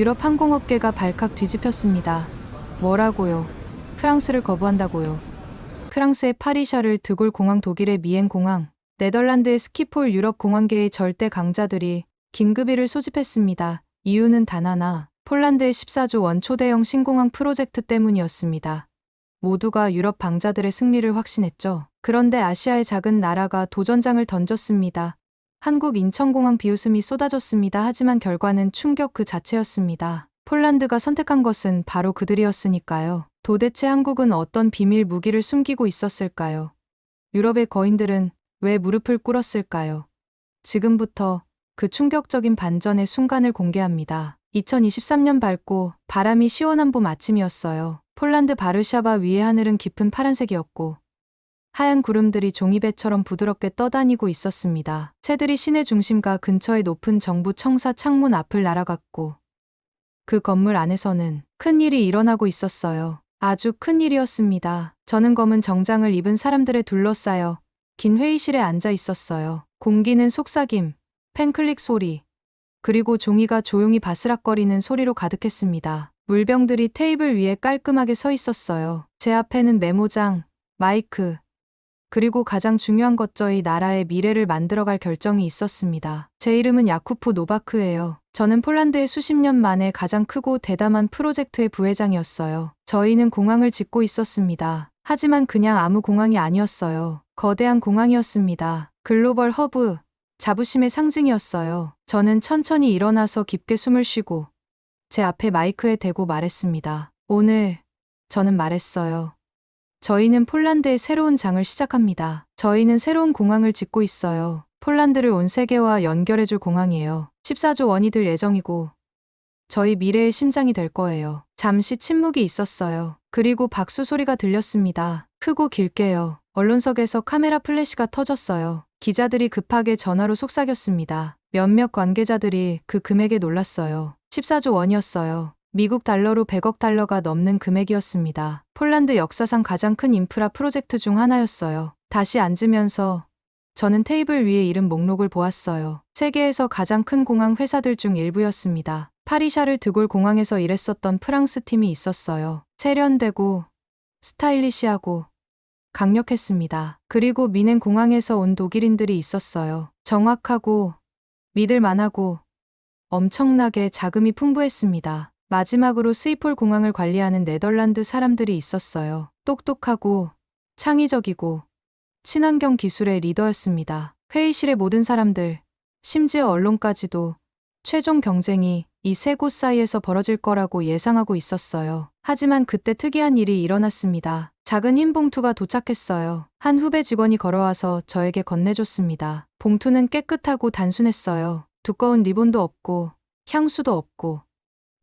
유럽 항공업계가 발칵 뒤집혔습니다. 뭐라고요? 프랑스를 거부한다고요? 프랑스의 파리샤를 드골 공항, 독일의 미엔 공항, 네덜란드의 스키폴, 유럽 공항계의 절대 강자들이 긴급위를 소집했습니다. 이유는 단 하나, 폴란드의 14조 원 초대형 신공항 프로젝트 때문이었습니다. 모두가 유럽 방자들의 승리를 확신했죠. 그런데 아시아의 작은 나라가 도전장을 던졌습니다. 한국 인천공항 비웃음이 쏟아졌습니다. 하지만 결과는 충격 그 자체였습니다. 폴란드가 선택한 것은 바로 그들이었으니까요. 도대체 한국은 어떤 비밀 무기를 숨기고 있었을까요? 유럽의 거인들은 왜 무릎을 꿇었을까요? 지금부터 그 충격적인 반전의 순간을 공개합니다. 2023년 밝고 바람이 시원한 봄 아침이었어요. 폴란드 바르샤바 위의 하늘은 깊은 파란색이었고 하얀 구름들이 종이배처럼 부드럽게 떠다니고 있었습니다. 새들이 시내 중심가 근처의 높은 정부 청사 창문 앞을 날아갔고 그 건물 안에서는 큰 일이 일어나고 있었어요. 아주 큰 일이었습니다. 저는 검은 정장을 입은 사람들에 둘러싸여 긴 회의실에 앉아 있었어요. 공기는 속삭임, 펜클릭 소리, 그리고 종이가 조용히 바스락거리는 소리로 가득했습니다. 물병들이 테이블 위에 깔끔하게 서 있었어요. 제 앞에는 메모장, 마이크, 그리고 가장 중요한 것, 저희 나라의 미래를 만들어갈 결정이 있었습니다. 제 이름은 야쿠프 노바크예요. 저는 폴란드의 수십 년 만에 가장 크고 대담한 프로젝트의 부회장이었어요. 저희는 공항을 짓고 있었습니다. 하지만 그냥 아무 공항이 아니었어요. 거대한 공항이었습니다. 글로벌 허브, 자부심의 상징이었어요. 저는 천천히 일어나서 깊게 숨을 쉬고 제 앞에 마이크에 대고 말했습니다. 오늘, 저는 말했어요. 저희는 폴란드의 새로운 장을 시작합니다. 저희는 새로운 공항을 짓고 있어요. 폴란드를 온 세계와 연결해줄 공항이에요. 14조 원이 들 예정이고 저희 미래의 심장이 될 거예요. 잠시 침묵이 있었어요. 그리고 박수 소리가 들렸습니다. 크고 길게요. 언론석에서 카메라 플래시가 터졌어요. 기자들이 급하게 전화로 속삭였습니다. 몇몇 관계자들이 그 금액에 놀랐어요. 14조 원이었어요. 미국 달러로 100억 달러가 넘는 금액이었습니다. 폴란드 역사상 가장 큰 인프라 프로젝트 중 하나였어요. 다시 앉으면서 저는 테이블 위에 이름 목록을 보았어요. 세계에서 가장 큰 공항 회사들 중 일부였습니다. 파리샤를 드골 공항에서 일했었던 프랑스 팀이 있었어요. 세련되고 스타일리시하고 강력했습니다. 그리고 미넨 공항에서 온 독일인들이 있었어요. 정확하고 믿을만하고 엄청나게 자금이 풍부했습니다. 마지막으로 스이폴 공항을 관리하는 네덜란드 사람들이 있었어요. 똑똑하고 창의적이고 친환경 기술의 리더였습니다. 회의실의 모든 사람들, 심지어 언론까지도 최종 경쟁이 이 세 곳 사이에서 벌어질 거라고 예상하고 있었어요. 하지만 그때 특이한 일이 일어났습니다. 작은 흰 봉투가 도착했어요. 한 후배 직원이 걸어와서 저에게 건네줬습니다. 봉투는 깨끗하고 단순했어요. 두꺼운 리본도 없고 향수도 없고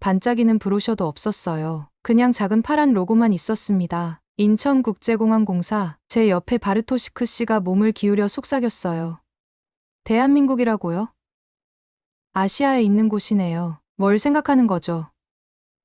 반짝이는 브로셔도 없었어요. 그냥 작은 파란 로고만 있었습니다. 인천국제공항공사. 제 옆에 바르토시크 씨가 몸을 기울여 속삭였어요. 대한민국이라고요? 아시아에 있는 곳이네요. 뭘 생각하는 거죠?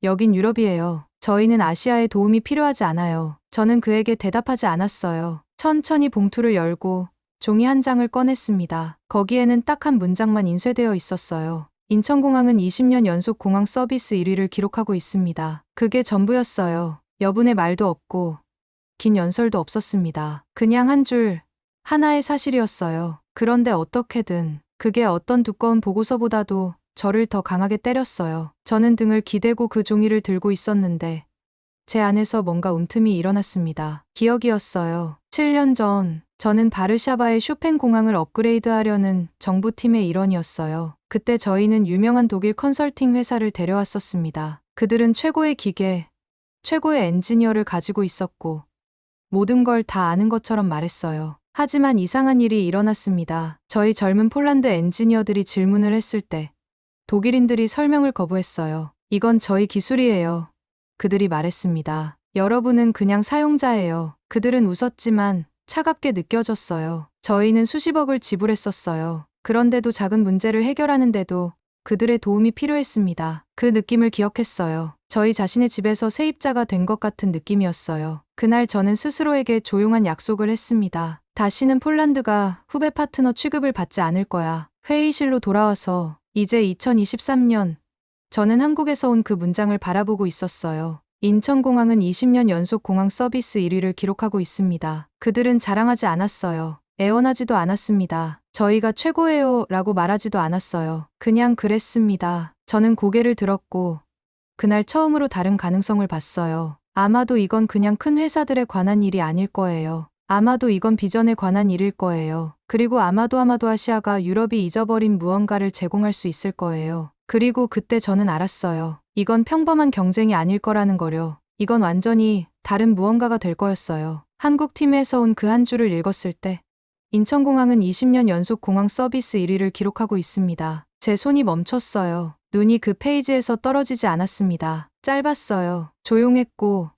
여긴 유럽이에요. 저희는 아시아에 도움이 필요하지 않아요. 저는 그에게 대답하지 않았어요. 천천히 봉투를 열고 종이 한 장을 꺼냈습니다. 거기에는 딱 한 문장만 인쇄되어 있었어요. 인천공항은 20년 연속 공항 서비스 1위를 기록하고 있습니다. 그게 전부였어요. 여분의 말도 없고 긴 연설도 없었습니다. 그냥 한 줄, 하나의 사실이었어요. 그런데 어떻게든 그게 어떤 두꺼운 보고서보다도 저를 더 강하게 때렸어요. 저는 등을 기대고 그 종이를 들고 있었는데 제 안에서 뭔가 움틈이 일어났습니다. 기억이었어요. 7년 전 저는 바르샤바의 쇼팽 공항을 업그레이드하려는 정부팀의 일원이었어요. 그때 저희는 유명한 독일 컨설팅 회사를 데려왔었습니다. 그들은 최고의 기계, 최고의 엔지니어를 가지고 있었고 모든 걸 다 아는 것처럼 말했어요. 하지만 이상한 일이 일어났습니다. 저희 젊은 폴란드 엔지니어들이 질문을 했을 때 독일인들이 설명을 거부했어요. 이건 저희 기술이에요. 그들이 말했습니다. 여러분은 그냥 사용자예요. 그들은 웃었지만 차갑게 느껴졌어요. 저희는 수십억을 지불했었어요. 그런데도 작은 문제를 해결하는데도 그들의 도움이 필요했습니다. 그 느낌을 기억했어요. 저희 자신의 집에서 세입자가 된 것 같은 느낌이었어요. 그날 저는 스스로에게 조용한 약속을 했습니다. 다시는 폴란드가 후배 파트너 취급을 받지 않을 거야. 회의실로 돌아와서 이제 2023년 저는 한국에서 온 그 문장을 바라보고 있었어요. 인천공항은 20년 연속 공항 서비스 1위를 기록하고 있습니다. 그들은 자랑하지 않았어요. 애원하지도 않았습니다. 저희가 최고예요 라고 말하지도 않았어요. 그냥 그랬습니다. 저는 고개를 들었고 그날 처음으로 다른 가능성을 봤어요. 아마도 이건 그냥 큰 회사들에 관한 일이 아닐 거예요. 아마도 이건 비전에 관한 일일 거예요. 그리고 아마도 아시아가 유럽이 잊어버린 무언가를 제공할 수 있을 거예요. 그리고 그때 저는 알았어요. 이건 평범한 경쟁이 아닐 거라는 거요. 이건 완전히 다른 무언가가 될 거였어요. 한국 팀에서 온 그 한 줄을 읽었을 때 인천공항은 20년 연속 공항 서비스 1위를 기록하고 있습니다. 제 손이 멈췄어요. 눈이 그 페이지에서 떨어지지 않았습니다. 짧았어요. 조용했고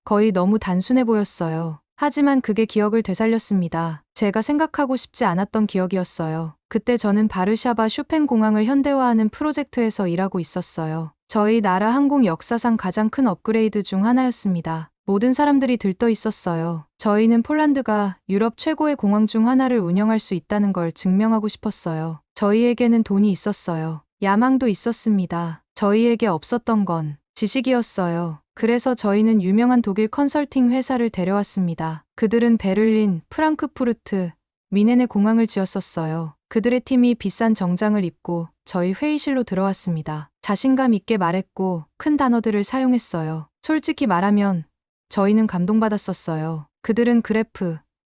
거의 너무 단순해 보였어요. 하지만 그게 기억을 되살렸습니다. 제가 생각하고 싶지 않았던 기억이었어요. 그때 저는 바르샤바 쇼팽 공항을 현대화하는 프로젝트에서 일하고 있었어요. 저희 나라 항공 역사상 가장 큰 업그레이드 중 하나였습니다. 모든 사람들이 들떠 있었어요. 저희는 폴란드가 유럽 최고의 공항 중 하나를 운영할 수 있다는 걸 증명하고 싶었어요. 저희에게는 돈이 있었어요. 야망도 있었습니다. 저희에게 없었던 건 지식이었어요. 그래서 저희는 유명한 독일 컨설팅 회사를 데려왔습니다. 그들은 베를린, 프랑크푸르트, 미넨에 공항을 지었었어요. 그들의 팀이 비싼 정장을 입고 저희 회의실로 들어왔습니다. 자신감 있게 말했고 큰 단어들을 사용했어요. 솔직히 말하면 저희는 감동받았었어요. 그들은 그래프,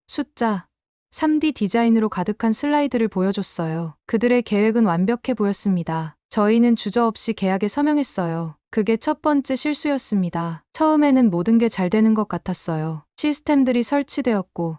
숫자, 3D 디자인으로 가득한 슬라이드를 보여줬어요. 그들의 계획은 완벽해 보였습니다. 저희는 주저없이 계약에 서명했어요. 그게 첫 번째 실수였습니다. 처음에는 모든 게 잘 되는 것 같았어요. 시스템들이 설치되었고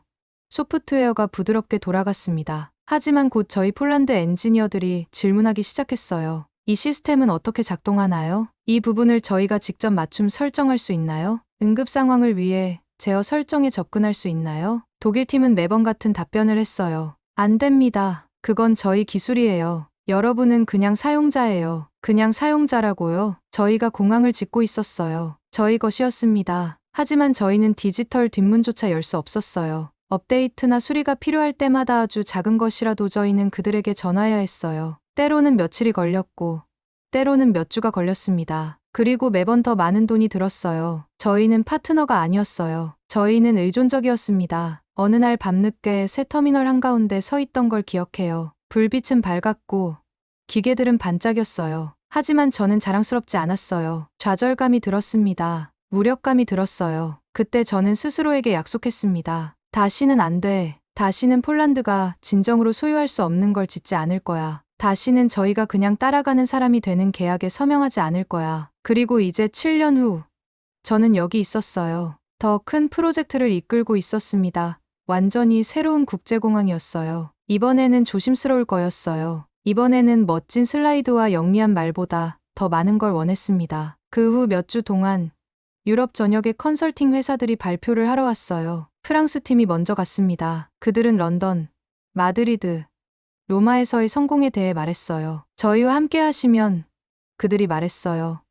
소프트웨어가 부드럽게 돌아갔습니다. 하지만 곧 저희 폴란드 엔지니어들이 질문하기 시작했어요. 이 시스템은 어떻게 작동하나요? 이 부분을 저희가 직접 맞춤 설정할 수 있나요? 응급 상황을 위해 제어 설정에 접근할 수 있나요? 독일 팀은 매번 같은 답변을 했어요. 안 됩니다. 그건 저희 기술이에요. 여러분은 그냥 사용자예요. 그냥 사용자라고요? 저희가 공항을 짓고 있었어요. 저희 것이었습니다. 하지만 저희는 디지털 뒷문조차 열 수 없었어요. 업데이트나 수리가 필요할 때마다 아주 작은 것이라도 저희는 그들에게 전화해야 했어요. 때로는 며칠이 걸렸고, 때로는 몇 주가 걸렸습니다. 그리고 매번 더 많은 돈이 들었어요. 저희는 파트너가 아니었어요. 저희는 의존적이었습니다. 어느 날 밤늦게 새 터미널 한가운데 서 있던 걸 기억해요. 불빛은 밝았고 기계들은 반짝였어요. 하지만 저는 자랑스럽지 않았어요. 좌절감이 들었습니다. 무력감이 들었어요. 그때 저는 스스로에게 약속했습니다. 다시는 안 돼. 다시는 폴란드가 진정으로 소유할 수 없는 걸 짓지 않을 거야. 다시는 저희가 그냥 따라가는 사람이 되는 계약에 서명하지 않을 거야. 그리고 이제 7년 후 저는 여기 있었어요. 더 큰 프로젝트를 이끌고 있었습니다. 완전히 새로운 국제공항이었어요. 이번에는 조심스러울 거였어요. 이번에는 멋진 슬라이드와 영리한 말보다 더 많은 걸 원했습니다. 그 후 몇 주 동안 유럽 전역의 컨설팅 회사들이 발표를 하러 왔어요. 프랑스 팀이 먼저 갔습니다. 그들은 런던, 마드리드, 로마에서의 성공에 대해 말했어요. 저희와 함께 하시면 그들이 말했어요.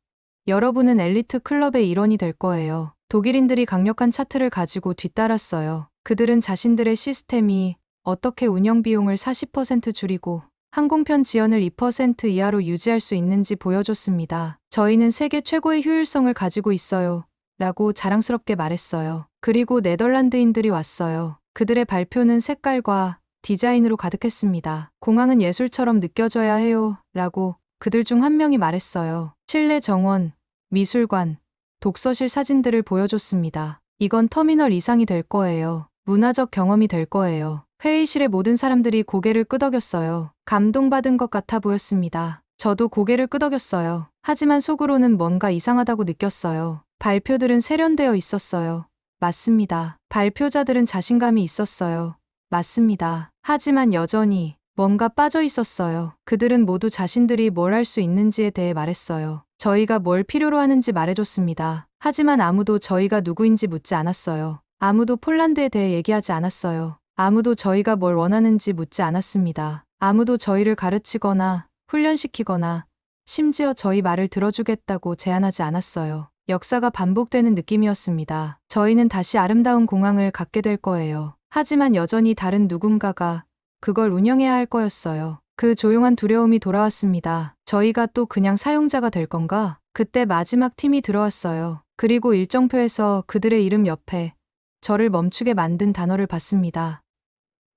여러분은 엘리트 클럽의 일원이 될 거예요. 독일인들이 강력한 차트를 가지고 뒤따랐어요. 그들은 자신들의 시스템이 어떻게 운영 비용을 40% 줄이고 항공편 지연을 2% 이하로 유지할 수 있는지 보여줬습니다. 저희는 세계 최고의 효율성을 가지고 있어요. 라고 자랑스럽게 말했어요. 그리고 네덜란드인들이 왔어요. 그들의 발표는 색깔과 디자인으로 가득했습니다. 공항은 예술처럼 느껴져야 해요. 라고 그들 중 한 명이 말했어요. 실내 정원, 미술관, 독서실 사진들을 보여줬습니다. 이건 터미널 이상이 될 거예요. 문화적 경험이 될 거예요. 회의실의 모든 사람들이 고개를 끄덕였어요. 감동받은 것 같아 보였습니다. 저도 고개를 끄덕였어요. 하지만 속으로는 뭔가 이상하다고 느꼈어요. 발표들은 세련되어 있었어요. 맞습니다. 발표자들은 자신감이 있었어요. 맞습니다. 하지만 여전히 뭔가 빠져 있었어요. 그들은 모두 자신들이 뭘 할 수 있는지에 대해 말했어요. 저희가 뭘 필요로 하는지 말해줬습니다. 하지만 아무도 저희가 누구인지 묻지 않았어요. 아무도 폴란드에 대해 얘기하지 않았어요. 아무도 저희가 뭘 원하는지 묻지 않았습니다. 아무도 저희를 가르치거나 훈련시키거나 심지어 저희 말을 들어주겠다고 제안하지 않았어요. 역사가 반복되는 느낌이었습니다. 저희는 다시 아름다운 공항을 갖게 될 거예요. 하지만 여전히 다른 누군가가 그걸 운영해야 할 거였어요. 그 조용한 두려움이 돌아왔습니다. 저희가 또 그냥 사용자가 될 건가? 그때 마지막 팀이 들어왔어요. 그리고 일정표에서 그들의 이름 옆에 저를 멈추게 만든 단어를 봤습니다.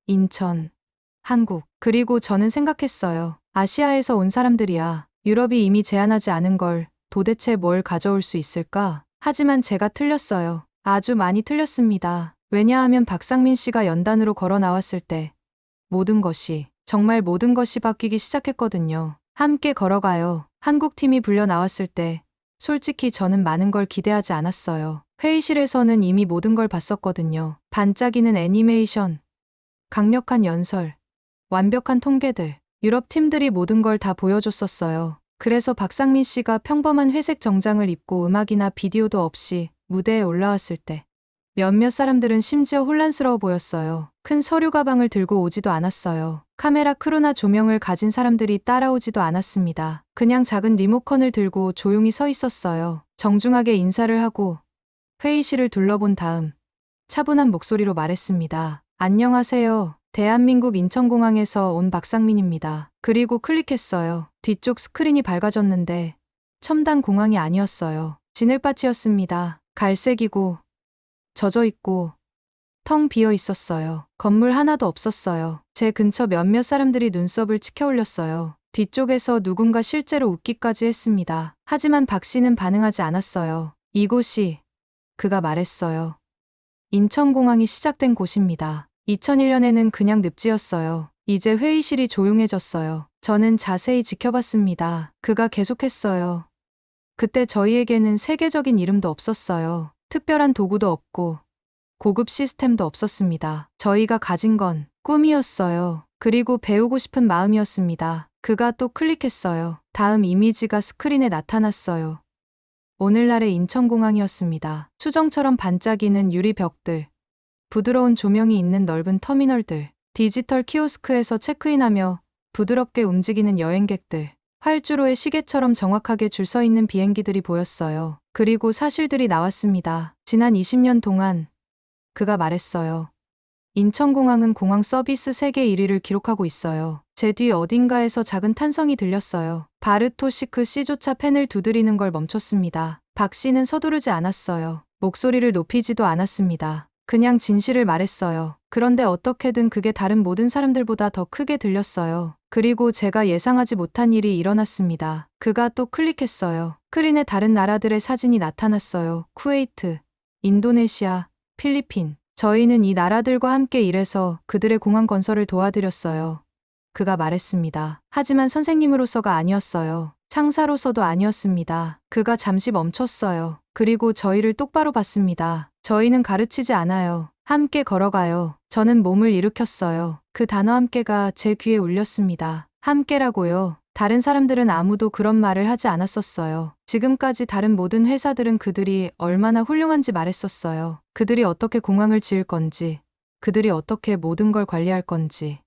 인천, 한국. 그리고 저는 생각했어요. 아시아에서 온 사람들이야. 유럽이 이미 제한하지 않은 걸 도대체 뭘 가져올 수 있을까? 하지만 제가 틀렸어요. 아주 많이 틀렸습니다. 왜냐하면 박상민 씨가 연단으로 걸어 나왔을 때 모든 것이, 정말 모든 것이 바뀌기 시작했거든요. 함께 걸어가요. 한국팀이 불려 나왔을 때 솔직히 저는 많은 걸 기대하지 않았어요. 회의실에서는 이미 모든 걸 봤었거든요. 반짝이는 애니메이션, 강력한 연설, 완벽한 통계들, 유럽 팀들이 모든 걸 다 보여줬었어요. 그래서 박상민 씨가 평범한 회색 정장을 입고 음악이나 비디오도 없이 무대에 올라왔을 때 몇몇 사람들은 심지어 혼란스러워 보였어요. 큰 서류 가방을 들고 오지도 않았어요. 카메라 크루나 조명을 가진 사람들이 따라오지도 않았습니다. 그냥 작은 리모컨을 들고 조용히 서 있었어요. 정중하게 인사를 하고 회의실을 둘러본 다음 차분한 목소리로 말했습니다. 안녕하세요. 대한민국 인천공항에서 온 박상민입니다. 그리고 클릭했어요. 뒤쪽 스크린이 밝아졌는데 첨단 공항이 아니었어요. 진흙밭이었습니다. 갈색이고 젖어있고 텅 비어 있었어요. 건물 하나도 없었어요. 제 근처 몇몇 사람들이 눈썹을 치켜 올렸어요. 뒤쪽에서 누군가 실제로 웃기까지 했습니다. 하지만 박 씨는 반응하지 않았어요. 이곳이, 그가 말했어요. 인천공항이 시작된 곳입니다. 2001년에는 그냥 늪지였어요. 이제 회의실이 조용해졌어요. 저는 자세히 지켜봤습니다. 그가 계속했어요. 그때 저희에게는 세계적인 이름도 없었어요. 특별한 도구도 없고 고급 시스템도 없었습니다. 저희가 가진 건 꿈이었어요. 그리고 배우고 싶은 마음이었습니다. 그가 또 클릭했어요. 다음 이미지가 스크린에 나타났어요. 오늘날의 인천공항이었습니다. 수정처럼 반짝이는 유리 벽들, 부드러운 조명이 있는 넓은 터미널들, 디지털 키오스크에서 체크인하며 부드럽게 움직이는 여행객들, 활주로의 시계처럼 정확하게 줄 서 있는 비행기들이 보였어요. 그리고 사실들이 나왔습니다. 지난 20년 동안 그가 말했어요. 인천공항은 공항 서비스 세계 1위를 기록하고 있어요. 제 뒤 어딘가에서 작은 탄성이 들렸어요. 바르토시크 씨조차 펜을 두드리는 걸 멈췄습니다. 박 씨는 서두르지 않았어요. 목소리를 높이지도 않았습니다. 그냥 진실을 말했어요. 그런데 어떻게든 그게 다른 모든 사람들보다 더 크게 들렸어요. 그리고 제가 예상하지 못한 일이 일어났습니다. 그가 또 클릭했어요. 스크린에 다른 나라들의 사진이 나타났어요. 쿠웨이트, 인도네시아, 필리핀. 저희는 이 나라들과 함께 일해서 그들의 공항 건설을 도와드렸어요. 그가 말했습니다. 하지만 선생님으로서가 아니었어요. 창사로서도 아니었습니다. 그가 잠시 멈췄어요. 그리고 저희를 똑바로 봤습니다. 저희는 가르치지 않아요. 함께 걸어가요. 저는 몸을 일으켰어요. 그 단어 함께가 제 귀에 울렸습니다. 함께라고요. 다른 사람들은 아무도 그런 말을 하지 않았었어요. 지금까지 다른 모든 회사들은 그들이 얼마나 훌륭한지 말했었어요. 그들이 어떻게 공항을 지을 건지, 그들이 어떻게 모든 걸 관리할 건지.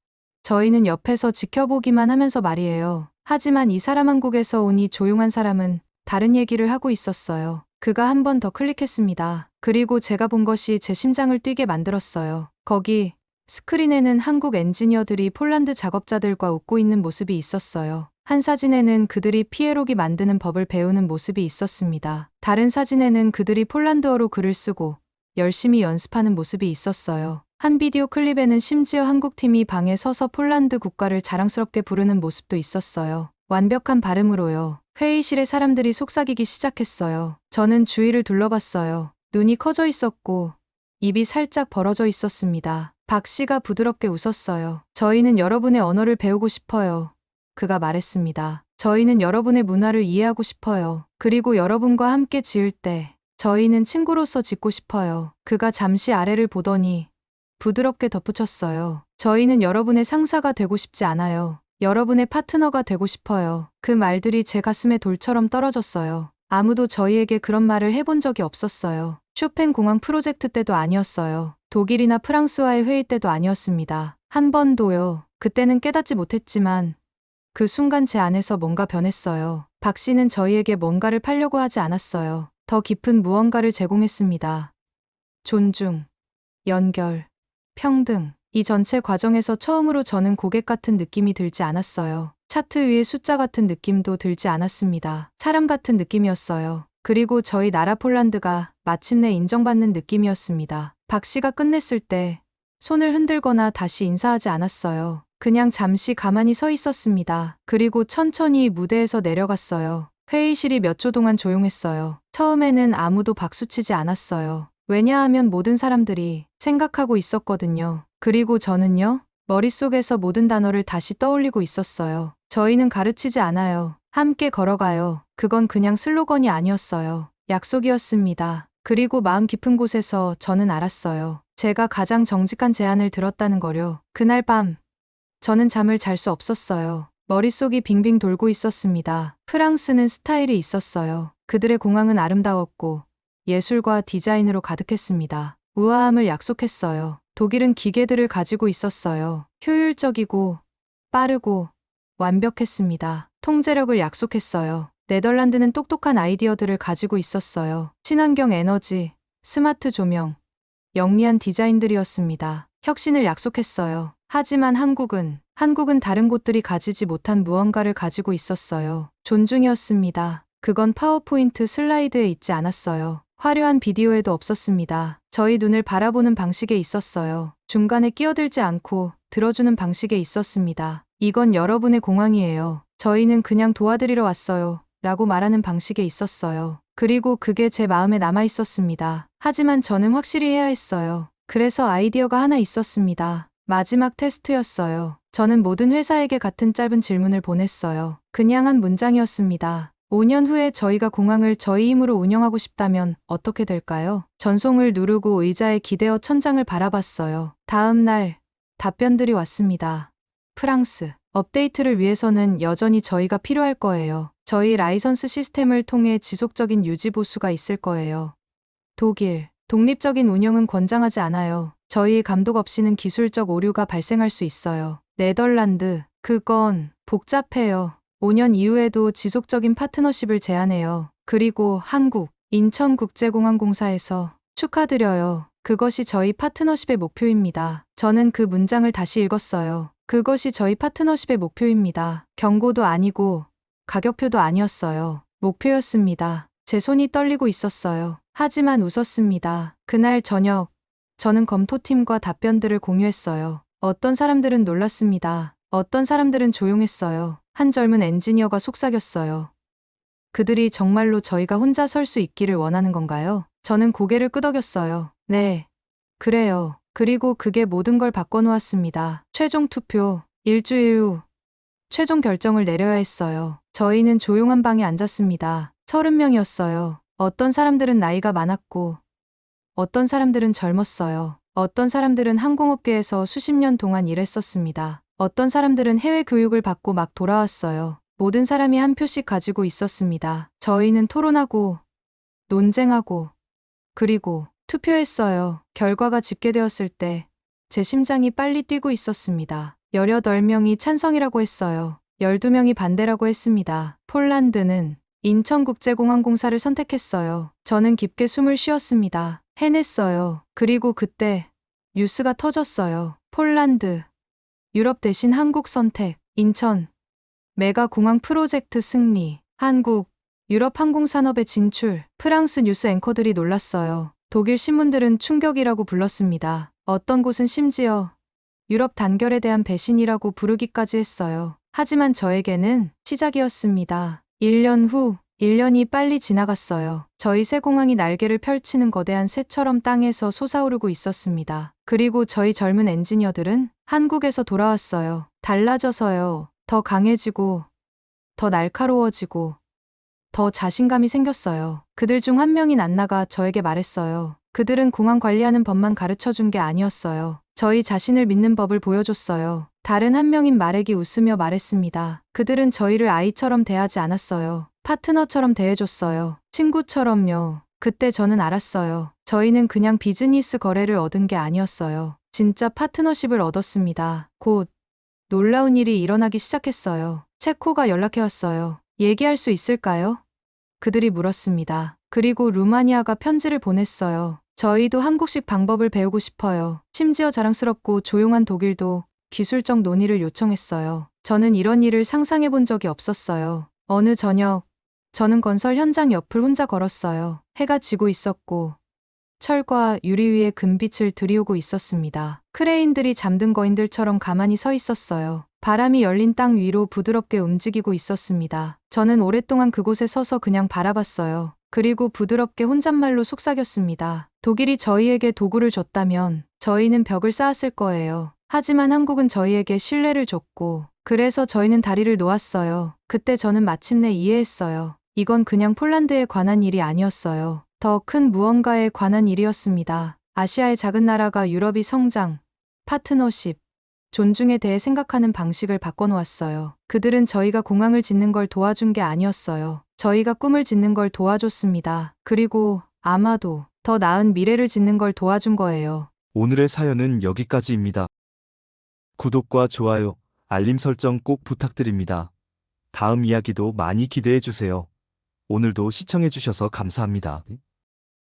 저희는 옆에서 지켜보기만 하면서 말이에요. 하지만 이 사람 한국에서 온 이 조용한 사람은 다른 얘기를 하고 있었어요. 그가 한 번 더 클릭했습니다. 그리고 제가 본 것이 제 심장을 뛰게 만들었어요. 거기 스크린에는 한국 엔지니어들이 폴란드 작업자들과 웃고 있는 모습이 있었어요. 한 사진에는 그들이 피에로기 만드는 법을 배우는 모습이 있었습니다. 다른 사진에는 그들이 폴란드어로 글을 쓰고 열심히 연습하는 모습이 있었어요. 한 비디오 클립에는 심지어 한국팀이 방에 서서 폴란드 국가를 자랑스럽게 부르는 모습도 있었어요. 완벽한 발음으로요. 회의실의 사람들이 속삭이기 시작했어요. 저는 주위를 둘러봤어요. 눈이 커져 있었고 입이 살짝 벌어져 있었습니다. 박 씨가 부드럽게 웃었어요. 저희는 여러분의 언어를 배우고 싶어요. 그가 말했습니다. 저희는 여러분의 문화를 이해하고 싶어요. 그리고 여러분과 함께 지을 때 저희는 친구로서 짓고 싶어요. 그가 잠시 아래를 보더니 부드럽게 덧붙였어요. 저희는 여러분의 상사가 되고 싶지 않아요. 여러분의 파트너가 되고 싶어요. 그 말들이 제 가슴에 돌처럼 떨어졌어요. 아무도 저희에게 그런 말을 해본 적이 없었어요. 쇼팽 공항 프로젝트 때도 아니었어요. 독일이나 프랑스와의 회의 때도 아니었습니다. 한 번도요. 그때는 깨닫지 못했지만 그 순간 제 안에서 뭔가 변했어요. 박 씨는 저희에게 뭔가를 팔려고 하지 않았어요. 더 깊은 무언가를 제공했습니다. 존중, 연결, 평등. 이 전체 과정에서 처음으로 저는 고객 같은 느낌이 들지 않았어요. 차트 위에 숫자 같은 느낌도 들지 않았습니다. 사람 같은 느낌이었어요. 그리고 저희 나라 폴란드가 마침내 인정받는 느낌이었습니다. 박 씨가 끝냈을 때 손을 흔들거나 다시 인사하지 않았어요. 그냥 잠시 가만히 서 있었습니다. 그리고 천천히 무대에서 내려갔어요. 회의실이 몇 초 동안 조용했어요. 처음에는 아무도 박수치지 않았어요. 왜냐하면 모든 사람들이 생각하고 있었거든요. 그리고 저는요, 머릿속에서 모든 단어를 다시 떠올리고 있었어요. 저희는 가르치지 않아요. 함께 걸어가요. 그건 그냥 슬로건이 아니었어요. 약속이었습니다. 그리고 마음 깊은 곳에서 저는 알았어요. 제가 가장 정직한 제안을 들었다는 거요. 그날 밤, 저는 잠을 잘 수 없었어요. 머릿속이 빙빙 돌고 있었습니다. 프랑스는 스타일이 있었어요. 그들의 공항은 아름다웠고 예술과 디자인으로 가득했습니다. 우아함을 약속했어요. 독일은 기계들을 가지고 있었어요. 효율적이고 빠르고 완벽했습니다. 통제력을 약속했어요. 네덜란드는 똑똑한 아이디어들을 가지고 있었어요. 친환경 에너지, 스마트 조명, 영리한 디자인들이었습니다. 혁신을 약속했어요. 하지만 한국은 다른 곳들이 가지지 못한 무언가를 가지고 있었어요. 존중이었습니다. 그건 파워포인트 슬라이드에 있지 않았어요. 화려한 비디오에도 없었습니다. 저희 눈을 바라보는 방식에 있었어요. 중간에 끼어들지 않고 들어주는 방식에 있었습니다. 이건 여러분의 공항이에요. 저희는 그냥 도와드리러 왔어요. 라고 말하는 방식에 있었어요. 그리고 그게 제 마음에 남아 있었습니다. 하지만 저는 확실히 해야 했어요. 그래서 아이디어가 하나 있었습니다. 마지막 테스트였어요. 저는 모든 회사에게 같은 짧은 질문을 보냈어요. 그냥 한 문장이었습니다. 5년 후에 저희가 공항을 저희 힘으로 운영하고 싶다면 어떻게 될까요? 전송을 누르고 의자에 기대어 천장을 바라봤어요. 다음 날 답변들이 왔습니다. 프랑스. 업데이트를 위해서는 여전히 저희가 필요할 거예요. 저희 라이선스 시스템을 통해 지속적인 유지 보수가 있을 거예요. 독일. 독립적인 운영은 권장하지 않아요. 저희의 감독 없이는 기술적 오류가 발생할 수 있어요. 네덜란드. 그건 복잡해요. 5년 이후에도 지속적인 파트너십을 제안해요. 그리고 한국. 인천국제공항공사에서 축하드려요. 그것이 저희 파트너십의 목표입니다. 저는 그 문장을 다시 읽었어요. 그것이 저희 파트너십의 목표입니다. 경고도 아니고 가격표도 아니었어요. 목표였습니다. 제 손이 떨리고 있었어요. 하지만 웃었습니다. 그날 저녁, 저는 검토팀과 답변들을 공유했어요. 어떤 사람들은 놀랐습니다. 어떤 사람들은 조용했어요. 한 젊은 엔지니어가 속삭였어요. 그들이 정말로 저희가 혼자 설 수 있기를 원하는 건가요? 저는 고개를 끄덕였어요. 네, 그래요. 그리고 그게 모든 걸 바꿔놓았습니다. 최종 투표, 일주일 후, 최종 결정을 내려야 했어요. 저희는 조용한 방에 앉았습니다. 30명이었어요. 어떤 사람들은 나이가 많았고, 어떤 사람들은 젊었어요. 어떤 사람들은 항공업계에서 수십 년 동안 일했었습니다. 어떤 사람들은 해외 교육을 받고 막 돌아왔어요. 모든 사람이 한 표씩 가지고 있었습니다. 저희는 토론하고, 논쟁하고, 그리고 투표했어요. 결과가 집계되었을 때 제 심장이 빨리 뛰고 있었습니다. 18명이 찬성이라고 했어요. 12명이 반대라고 했습니다. 폴란드는 인천국제공항공사를 선택했어요. 저는 깊게 숨을 쉬었습니다. 해냈어요. 그리고 그때 뉴스가 터졌어요. 폴란드, 유럽 대신 한국 선택, 인천, 메가 공항 프로젝트 승리, 한국, 유럽 항공산업의 진출, 프랑스 뉴스 앵커들이 놀랐어요. 독일 신문들은 충격이라고 불렀습니다. 어떤 곳은 심지어 유럽 단결에 대한 배신이라고 부르기까지 했어요. 하지만 저에게는 시작이었습니다. 1년 후, 1년이 빨리 지나갔어요. 저희 새 공항이 날개를 펼치는 거대한 새처럼 땅에서 솟아오르고 있었습니다. 그리고 저희 젊은 엔지니어들은 한국에서 돌아왔어요. 달라져서요. 더 강해지고, 더 날카로워지고, 더 자신감이 생겼어요. 그들 중 한 명이 안나가 저에게 말했어요. 그들은 공항 관리하는 법만 가르쳐준 게 아니었어요. 저희 자신을 믿는 법을 보여줬어요. 다른 한 명인 마렉이 웃으며 말했습니다. 그들은 저희를 아이처럼 대하지 않았어요. 파트너처럼 대해줬어요. 친구처럼요. 그때 저는 알았어요. 저희는 그냥 비즈니스 거래를 얻은 게 아니었어요. 진짜 파트너십을 얻었습니다. 곧 놀라운 일이 일어나기 시작했어요. 체코가 연락해왔어요. 얘기할 수 있을까요? 그들이 물었습니다. 그리고 루마니아가 편지를 보냈어요. 저희도 한국식 방법을 배우고 싶어요. 심지어 자랑스럽고 조용한 독일도 기술적 논의를 요청했어요. 저는 이런 일을 상상해 본 적이 없었어요. 어느 저녁, 저는 건설 현장 옆을 혼자 걸었어요. 해가 지고 있었고, 철과 유리 위에 금빛을 들이우고 있었습니다. 크레인들이 잠든 거인들처럼 가만히 서 있었어요. 바람이 열린 땅 위로 부드럽게 움직이고 있었습니다. 저는 오랫동안 그곳에 서서 그냥 바라봤어요. 그리고 부드럽게 혼잣말로 속삭였습니다. 독일이 저희에게 도구를 줬다면 저희는 벽을 쌓았을 거예요. 하지만 한국은 저희에게 신뢰를 줬고, 그래서 저희는 다리를 놓았어요. 그때 저는 마침내 이해했어요. 이건 그냥 폴란드에 관한 일이 아니었어요. 더 큰 무언가에 관한 일이었습니다. 아시아의 작은 나라가 유럽이 성장, 파트너십, 존중에 대해 생각하는 방식을 바꿔놓았어요. 그들은 저희가 공항을 짓는 걸 도와준 게 아니었어요. 저희가 꿈을 짓는 걸 도와줬습니다. 그리고 아마도 더 나은 미래를 짓는 걸 도와준 거예요. 오늘의 사연은 여기까지입니다. 구독과 좋아요, 알림 설정 꼭 부탁드립니다. 다음 이야기도 많이 기대해 주세요. 오늘도 시청해 주셔서 감사합니다.